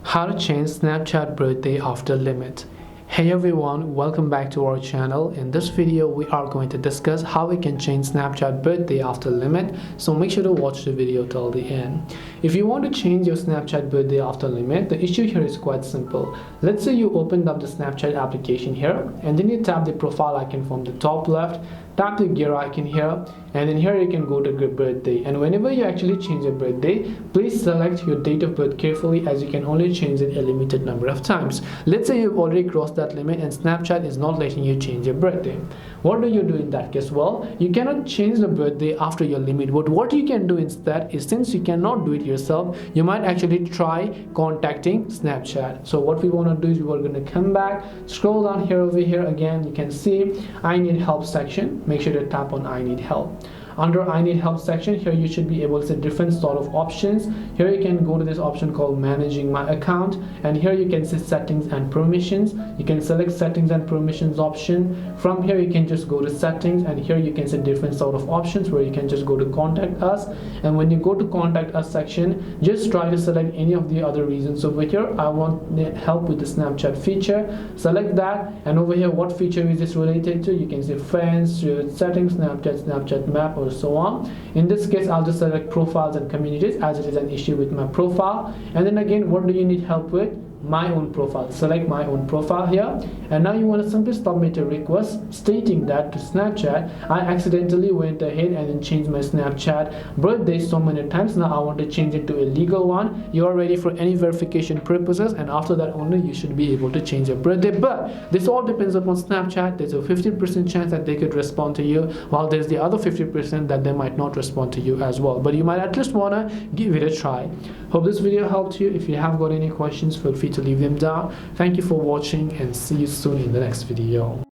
How to change Snapchat birthday after limit. Hey everyone, welcome back to our channel. In this video we are going to discuss how we can change Snapchat birthday after limit, so make sure to watch the video till the end. If you want to change your Snapchat birthday after limit, the issue here is quite simple. Let's say you opened up the Snapchat application here and then you tap the profile icon from the top left, tap the gear icon here, and then here you can go to your birthday. And whenever you actually change your birthday, please select your date of birth carefully, as you can only change it a limited number of times. Let's say you've already crossed that limit and Snapchat is not letting you change your birthday. What do you do in that case? Well, you cannot change the birthday after your limit, but what you can do instead is, since you cannot do it yourself, you might actually try contacting Snapchat. So what we want to do is we're going to come back, scroll down here, over here again you can see I need help section. Make sure to tap on I need help. Under I need help section, here you should be able to see different sort of options. Here you can go to this option called managing my account, and here you can see settings and permissions. You can select settings and permissions option. From here you can just go to settings, and here you can see different sort of options where you can just go to contact us. And when you go to contact us section, just try to select any of the other reasons. Over here I want help with the Snapchat feature, select that, and over here what feature is this related to? You can see friends, settings, Snapchat map, or so on. In this case I'll just select profiles and communities, as it is an issue with my profile. And then again, what do you need help with? My own profile. Select my own profile here, and now you want to simply submit a request stating that to Snapchat I accidentally went ahead and then changed my Snapchat birthday so many times. Now I want to change it to a legal one. You are ready for any verification purposes, and after that only you should be able to change your birthday. But this all depends upon Snapchat. There's a 50% chance that they could respond to you, while there's the other 50% that they might not respond to you as well. But you might at least want to give it a try. Hope this video helped you. If you have got any questions, feel free to leave them down. Thank you for watching, and see you soon in the next video.